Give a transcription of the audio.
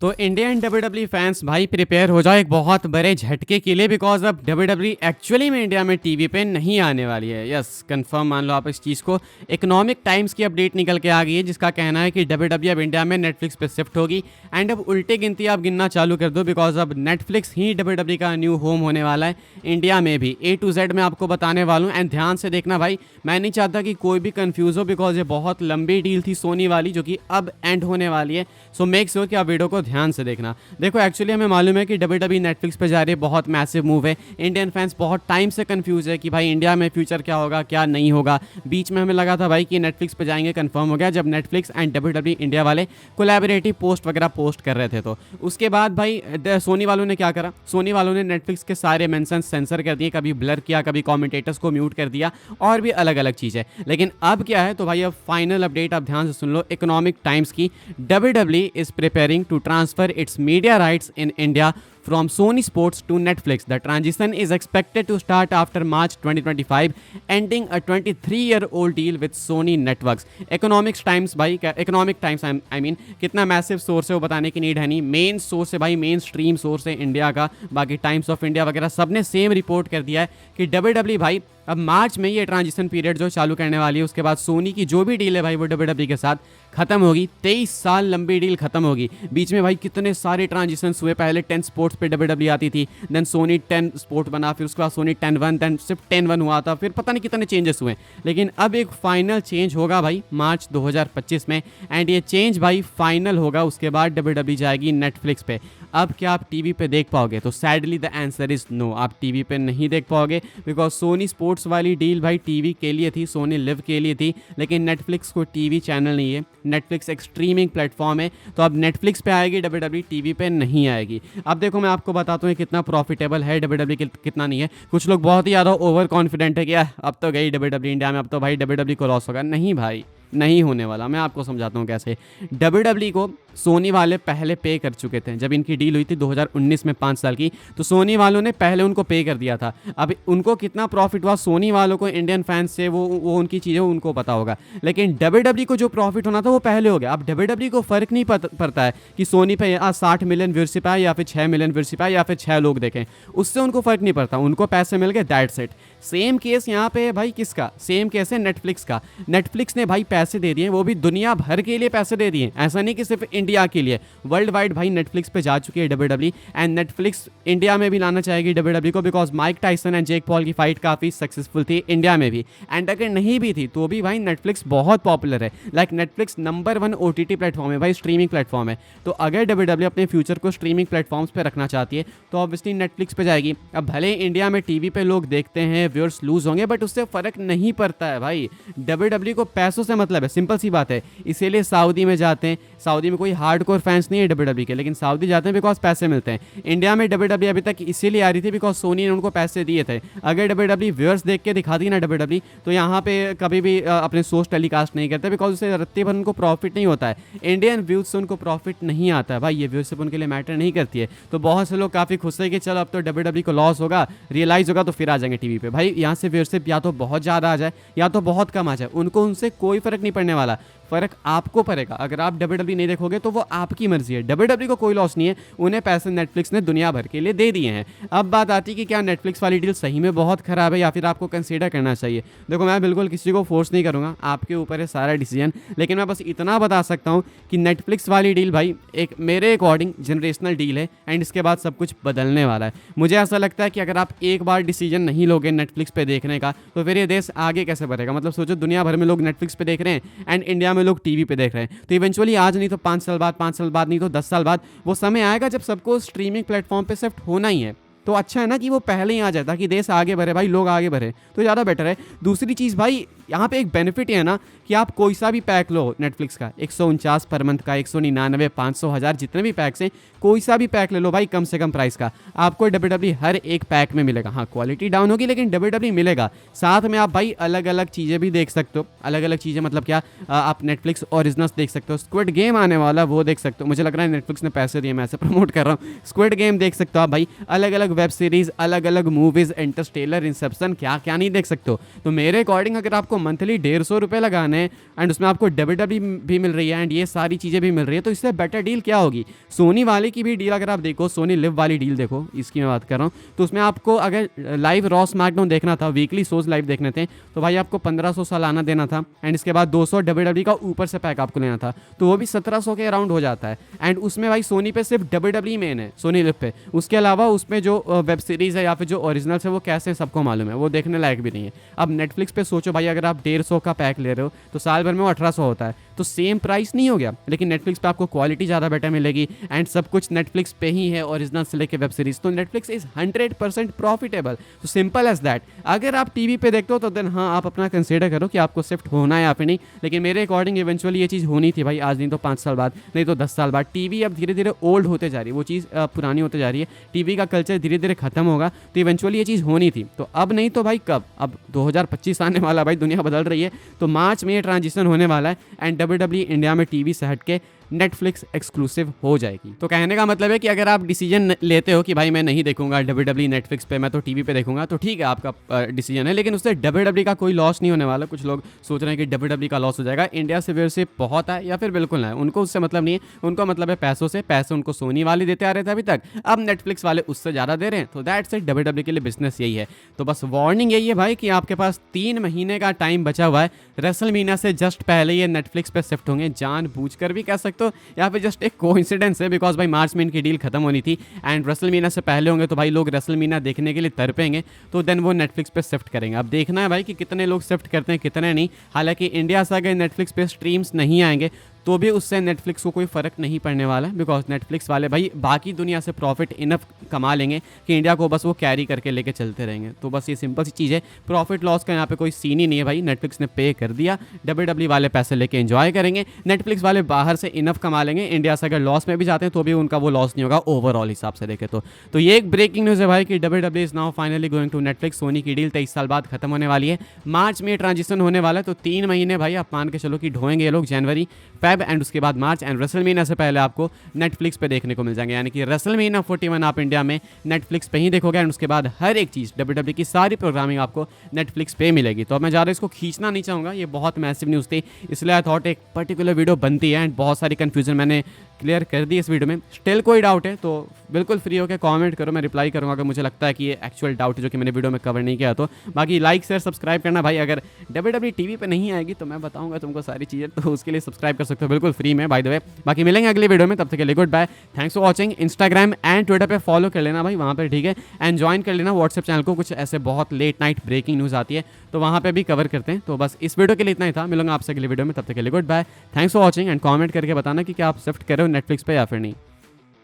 तो Indian WWE fans भाई prepare हो जाओ एक बहुत बड़े झटके के लिए बिकॉज अब डब्ल्यूडब्ल्यूई एक्चुअली में इंडिया में टीवी पे नहीं आने वाली है। यस कंफर्म मान लो आप इस चीज़ को। इकोनॉमिक टाइम्स की अपडेट निकल के आ गई है जिसका कहना है कि डब्ल्यूडब्ल्यूई अब इंडिया में नेटफ्लिक्स पे शिफ्ट होगी एंड अब उल्टे गिनती आप गिनना चालू कर दो बिकॉज अब नेटफ्लिक्स ही डब्ल्यूडब्ल्यूई का न्यू होम होने वाला है इंडिया में भी। A to Z मैं आपको बताने वाला हूँ एंड ध्यान से देखना भाई, मैं नहीं चाहता कि कोई भी कंफ्यूज हो बिकॉज ये बहुत लंबी डील थी सोनी वाली जो कि अब एंड होने वाली है। सो मेक श्योर कि आप वीडियो को ध्यान से देखना। देखो एक्चुअली हमें मालूम है कि डब्ल्यूडब्ल्यूई नेटफ्लिक्स पे जा रही है, बहुत मैसिव मूव है। इंडियन फैंस बहुत टाइम से कंफ्यूज है कि भाई इंडिया में फ्यूचर क्या होगा क्या नहीं होगा। बीच में हमें लगा था भाई कि नेटफ्लिक्स पे जाएंगे, कंफर्म हो गया जब नेटफ्लिक्स एंड डब्ल्यूडब्ल्यूई इंडिया वाले कोलैबोरेटिव पोस्ट वगैरह पोस्ट कर रहे थे। तो उसके बाद भाई सोनी वालों ने क्या करा, सोनी वालों ने नेटफ्लिक्स के सारे मेंशन सेंसर कर दिए, कभी ब्लर किया, कभी कमेंटेटर्स को म्यूट कर दिया और भी अलग अलग चीज़ है। लेकिन अब क्या है तो भाई अब फाइनल अपडेट आप ध्यान से सुन लो इकोनॉमिक टाइम्स की। WWE is preparing to transfer its media rights in India from Sony Sports to Netflix. The transition is expected to start after March 2025, ending a 23-year-old deal with Sony Networks. Economics Times भाई, Economic Times I mean कितना massive source है वो बताने की need है नहीं। Main source है भाई, मेन स्ट्रीम सोर्स है इंडिया का। बाकी टाइम्स ऑफ इंडिया वगैरह सब ने सेम रिपोर्ट कर दिया है कि डब्ल्यूडब्ल्यूई भाई अब मार्च में ये ट्रांजिशन पीरियड जो चालू करने वाली है उसके बाद सोनी की जो भी डील है भाई वो डब्ल्यूडब्ल्यूई के साथ खत्म होगी। 23 साल लंबी डील खत्म होगी। बीच में भाई कितने सारे ट्रांजिशंस हुए। पहले 10 स्पोर्ट्स पे डब्ल्यूडब्ल्यूई आती थी, देन सोनी 10 स्पोर्ट बना, फिर उसके बाद सोनी 10-1, देन सिर्फ 10-1 हुआ था, फिर पता नहीं कितने चेंजेस हुए। लेकिन अब एक फाइनल चेंज होगा भाई मार्च 2025 में एंड ये चेंज भाई फाइनल होगा। उसके बाद डब्ल्यूडब्ल्यूई जाएगी नेटफ्लिक्स पे। अब क्या आप टीवी पे देख पाओगे? तो sadly the answer is no, आप टीवी पे नहीं देख पाओगे बिकॉज सोनी स्पोर्ट्स वाली डील भाई टीवी के लिए थी, सोनी लिव के लिए थी। लेकिन नेटफ्लिक्स को टीवी चैनल नहीं है, नेटफ्लिक्स एक स्ट्रीमिंग प्लेटफॉर्म है। तो अब नेटफ्लिक्स पे आएगी डब्ल्यूडब्ल्यूई, टीवी पे नहीं आएगी। अब देखो मैं आपको बताता हूँ कितना प्रॉफिटेबल है डब्ल्यूडब्ल्यूई, कितना नहीं है। कुछ लोग बहुत ही ज़्यादा ओवर कॉन्फिडेंट है कि अब तो गई डब्ल्यूडब्ल्यूई इंडिया में, अब तो भाई डब्ल्यूडब्ल्यूई को लॉस होगा। नहीं भाई, नहीं होने वाला। मैं आपको समझाता हूँ कैसे। डब्ल्यूडब्ल्यूई को सोनी वाले पहले पे कर चुके थे जब इनकी डील हुई थी 2019 में 5 साल की, तो सोनी वालों ने पहले उनको पे कर दिया था। अब उनको कितना प्रॉफिट हुआ सोनी वालों को, इंडियन फैंस से वो उनकी चीज़ें उनको पता होगा। लेकिन डब्ल्यूडब्ल्यूई को जो प्रॉफिट होना था वो पहले हो गया। अब डब्ल्यूडब्ल्यूई को फ़र्क नहीं पड़ता है कि सोनी पे 60 मिलियन व्यूअरशिप आए या फिर 6 मिलियन व्यूअरशिप आए या फिर 6 लोग देखें, उससे उनको फ़र्क नहीं पड़ता। उनको पैसे मिल गए, दैट्स इट। सेम केस यहाँ पे है भाई किसका? सेम केस है नेटफ्लिक्स का। नेटफ्लिक्स ने भाई पैसे दे दिए, वो भी दुनिया भर के लिए पैसे दे दिए, ऐसा नहीं कि सिर्फ इंडिया के लिए। वर्ल्ड वाइड भाई नेटफ्लिक्स पे जा चुकी है डब्ल्यूडब्ल्यूई एंड नेटफ्लिक्स इंडिया में भी लाना चाहेगी डब्ल्यूडब्ल्यूई को because Mike Tyson and Jake Paul की फाइट काफ़ी सक्सेसफुल थी इंडिया में भी। एंड अगर नहीं भी थी तो भी भाई नेटफ्लिक्स बहुत पॉपुलर है। Like Netflix number 1 OTT platform है भाई, स्ट्रीमिंग प्लेटफॉर्म है। तो अगर डब्ल्यूडब्ल्यूई अपने फ्यूचर को स्ट्रीमिंग प्लेटफॉर्म्स पे रखना चाहती है तो ऑब्वियसली नेटफ्लिक्स पे जाएगी। अब भले इंडिया में टीवी पे लोग देखते हैं, व्यूअर्स लूज होंगे, बट उससे फ़र्क नहीं पड़ता है भाई। डब्ल्यूडब्ल्यूई को पैसों से मतलब है, सिंपल सी बात है। इसीलिए सऊदी में जाते हैं। सऊदी में कोई हार्डकोर फैंस नहीं है डब्ल्यूडब्ल्यूई के, लेकिन सऊदी जाते हैं बिकॉज पैसे मिलते हैं। इंडिया में डब्ल्यूडब्ल्यूई अभी तक इसीलिए आ रही थी बिकॉज सोनी ने उनको पैसे दिए थे। अगर डब्ल्यूडब्ल्यूई व्यूअर्स देख के दिखाती ना डब्ल्यूडब्ल्यूई तो यहाँ पे कभी भी अपने शोज टेलीकास्ट नहीं करते बिकॉज उससे रत्ती भर उनको प्रॉफिट नहीं होता है। इंडियन व्यूज से उनको प्रॉफिट नहीं आता है भाई, ये व्यूअरशिप उनके लिए मैटर नहीं करती है। तो बहुत से लोग काफ़ी खुश है कि चलो अब तो डब्ल्यूडब्ल्यूई को लॉस होगा, रियलाइज होगा तो फिर आ जाएंगे टीवी पे। भाई यहाँ से व्यूअरशिप या तो बहुत ज़्यादा आ जाए या तो बहुत कम आ जाए, उनको उनसे कोई फ़र्क नहीं पड़ने वाला। फ़र्क आपको पड़ेगा। अगर आप डब्ल्यूडब्ल्यूई नहीं देखोगे तो वो आपकी मर्जी है। डब्ल्यूडब्ल्यूई को कोई लॉस नहीं है, उन्हें पैसे नेटफ्लिक्स ने दुनिया भर के लिए दे दिए हैं। अब बात आती है कि क्या नेटफ्लिक्स वाली डील सही में बहुत ख़राब है या फिर आपको कंसीडर करना चाहिए। देखो मैं बिल्कुल किसी को फोर्स नहीं करूँगा, आपके ऊपर है सारा डिसीजन। लेकिन मैं बस इतना बता सकता हूँ कि नेटफ्लिक्स वाली डील भाई एक मेरे अकॉर्डिंग जनरेशनल डील है एंड इसके बाद सब कुछ बदलने वाला है। मुझे ऐसा लगता है कि अगर आप एक बार डिसीजन नहीं लोगे नेटफ्लिक्स पे देखने का तो फिर ये देश आगे कैसे बढ़ेगा। मतलब सोचो दुनिया भर में लोग नेटफ्लिक्स पे देख रहे हैं एंड इंडिया में लोग टीवी पे देख रहे हैं। तो इवेंचुअली आज नहीं तो 5 साल बाद, 5 साल बाद नहीं तो 10 साल बाद वो समय आएगा जब सबको स्ट्रीमिंग प्लेटफॉर्म पे शिफ्ट होना ही है। तो अच्छा है ना कि वो पहले ही आ जाए ताकि देश आगे बढ़े भाई, लोग आगे बढ़े तो ज़्यादा बेटर है। दूसरी चीज़ भाई यहाँ पे एक बेनिफिट है ना कि आप कोई सा भी पैक लो नेटफ्लिक्स का, 149 पर मंथ का, 199, 500, 1000 जितने भी पैक्स हैं, कोई सा भी पैक ले लो भाई कम से कम प्राइस का, आपको डब्ल्यूडब्ल्यूई हर एक पैक में मिलेगा। हाँ क्वालिटी डाउन होगी लेकिन डब्ल्यूडब्ल्यूई मिलेगा। साथ में आप भाई अलग अलग चीज़ें भी देख सकते हो। अलग अलग चीज़ें मतलब क्या, आप नेटफ्लिक्स ओरिजिनल्स देख सकते हो, स्क्विड गेम आने वाला वो देख सकते हो। मुझे लग रहा है नेटफ्लिक्स ने पैसे दिए, मैं ऐसे प्रमोट कर रहा हूँ। स्क्विड गेम देख सकते हो आप भाई, अलग अलग वेब सीरीज़, अलग अलग मूवीज़, इंटरस्टेलर, इंसेप्शन, क्या क्या नहीं देख सकते हो। तो मेरे अकॉर्डिंग अगर आपको आपको मंथली 150 रुपये लगाने हैं एंड उसमें आपको WWE भी मिल रही है एंड ये सारी चीज़ें भी मिल रही है, तो इससे बेटर डील क्या होगी। सोनी वाले की भी डील अगर आप देखो, सोनी लिव वाली डील देखो, इसकी मैं बात कर रहा हूँ, तो उसमें आपको अगर लाइव रॉ स्मैकडाउन देखना था, वीकली शोज लाइव देखने थे, तो भाई आपको 1500 सालाना देना था एंड इसके बाद 200 WWE का ऊपर से पैक आपको लेना था, तो वो भी 1700 के अराउंड हो जाता है। एंड उसमें भाई सोनी पे सिर्फ WWE मेन है, सोनी लिव पे, उसके अलावा उसमें जो वेब सीरीज़ है या फिर जो ओरिजिनल्स है वो कैसे सबको मालूम है, वो देखने लायक भी नहीं है। अब नेटफ्लिक्स पे सोचो भाई, अगर आप 150 का पैक ले रहे हो तो साल भर में वो 1800 होता है, तो सेम प्राइस नहीं हो गया, लेकिन नेटफ्लिक्स पे आपको क्वालिटी ज़्यादा बेटर मिलेगी एंड सब कुछ नेटफ्लिक्स पे ही है, ओरिजिनल से लेके वेब सीरीज, तो नेटफ्लिक्स इज 100% प्रॉफिटेबल। तो सिंपल एज दैट। अगर आप टीवी पे देखते हो तो देन हाँ, आप अपना कंसिडर करो कि आपको शिफ्ट होना है या फिर नहीं, लेकिन मेरे अकॉर्डिंग इवेंचुअली ये चीज़ होनी थी भाई, आज नहीं तो 5 साल बाद, नहीं तो 10 साल बाद। टीवी अब धीरे धीरे ओल्ड होते जा रही है, वो चीज़ पुरानी होते जा रही है, टीवी का कल्चर धीरे धीरे खत्म होगा, तो इवेंचुअली ये चीज़ होनी थी। तो अब नहीं तो भाई कब, अब 2025 आने वाला भाई, दुनिया बदल रही है, तो मार्च में ये ट्रांजिशन होने वाला है एंड WWE इंडिया में टीवी से हट के नेटफ्लिक्स एक्सक्लूसिव हो जाएगी। तो कहने का मतलब है कि अगर आप डिसीजन लेते हो कि भाई मैं नहीं देखूंगा WWE नेटफ्लिक्स पे, मैं तो टीवी पे देखूंगा, तो ठीक है, आपका डिसीजन है, लेकिन उससे WWE का कोई लॉस नहीं होने वाला। कुछ लोग सोच रहे हैं कि WWE का लॉस हो जाएगा, इंडिया से व्यूअरशिप बहुत है या फिर बिल्कुल ना है, उनको उससे मतलब नहीं है, उनको मतलब है पैसों से। पैसे उनको सोनी वाले देते आ रहे थे अभी तक, अब नेटफ्लिक्स वाले उससे ज़्यादा दे रहे हैं, तो दैट्स इट, WWE के लिए बिजनेस यही है। तो बस वार्निंग यही है भाई कि आपके पास 3 महीने का टाइम बचा हुआ है, रेसलमेनिया से जस्ट पहले ये नेटफ्लिक्स पे शिफ्ट होंगे, जानबूझकर भी कह सकते हो या फिर जस्ट एक कोइंसिडेंस है, बिकॉज भाई मार्च में इनकी डील खत्म होनी थी एंड रेसलमेनिया से पहले होंगे, तो भाई लोग रेसलमेनिया देखने के लिए तरपेंगे, तो देन वो नेटफ्लिक्स पे शिफ्ट करेंगे। अब देखना है भाई कि कितने लोग शिफ्ट करते हैं, कितने नहीं। हालांकि इंडिया से अगर नेटफ्लिक्स पे स्ट्रीम्स नहीं आएंगे तो भी उससे नेटफ्लिक्स को कोई फ़र्क नहीं पड़ने वाला है, बिकॉज नेटफ्लिक्स वाले भाई बाकी दुनिया से प्रॉफिट इनफ कमा लेंगे कि इंडिया को बस वो कैरी करके लेके चलते रहेंगे। तो बस ये सिंपल सी चीज़ है, प्रॉफिट लॉस का यहाँ पे कोई सीन ही नहीं है भाई, नेटफ्लिक्स ने पे कर दिया, WWE वाले पैसे लेके एंजॉय करेंगे, नेटफ्लिक्स वाले बाहर से इनफ कमा लेंगे, इंडिया से अगर लॉस में भी जाते हैं तो भी उनका वो लॉस नहीं होगा ओवरऑल हिसाब से देखे तो ये एक ब्रेकिंग न्यूज़ है भाई कि WWE is now finally going to Netflix. Sony की डील 23 साल बाद खत्म होने वाली है, मार्च में ट्रांजिशन होने वाला है, तो 3 महीने भाई आप मान के चलो कि ढोएंगे ये लोग, जनवरी, फेब एंड उसके बाद मार्च, एंड रेसलमेनिया से पहले आपको नेटफ्लिक्स पे देखने को मिल जाएंगे, यानी कि रेसलमेनिया 41 आप इंडिया में नेटफ्लिक्स पे ही देखोगे एंड उसके बाद हर एक चीज़ WWE की सारी प्रोग्रामिंग आपको नेटफ्लिक्स पे मिलेगी। तो अब मैं ज़्यादा इसको खींचना नहीं चाहूँगा, ये बहुत मैसिव न्यूज़ थी, इसलिए आई थॉट एक पर्टिकुलर वीडियो बनती है एंड बहुत सारी कन्फ्यूजन मैंने क्लियर कर दी इस वीडियो में। स्टिल कोई डाउट है तो बिल्कुल फ्री होकर कमेंट करो, मैं रिप्लाई करूँगा अगर मुझे लगता है कि ये एक्चुअल डाउट है जो कि मैंने वीडियो में कवर नहीं किया। तो बाकी लाइक शेयर सब्सक्राइब करना भाई, अगर WWE टीवी पे नहीं आएगी तो मैं बताऊंगा तुमको सारी चीज़ें, तो उसके लिए सब्सक्राइब कर सकते हो बिल्कुल फ्री में, बाय द वे। बाकी मिलेंगे अगले वीडियो में, तब तक के लिए good bye, thanks for watching. Instagram and Twitter पे फॉलो कर लेना भाई, वहाँ पर ठीक है, एंड ज्वाइन कर लेना व्हाट्सएप चैनल को, कुछ ऐसे बहुत लेट नाइट ब्रेकिंग न्यूज़ आती है तो वहाँ पे भी कवर करते हैं। तो बस इस वीडियो के लिए इतना ही था, मिलूंगा आपसे अगले वीडियो में, तब तक के लिए good bye, thanks for watching, and comment करके बताना कि क्या आप शिफ्ट कर रहे हो नेटफ्लिक्स पे या फिर नहीं।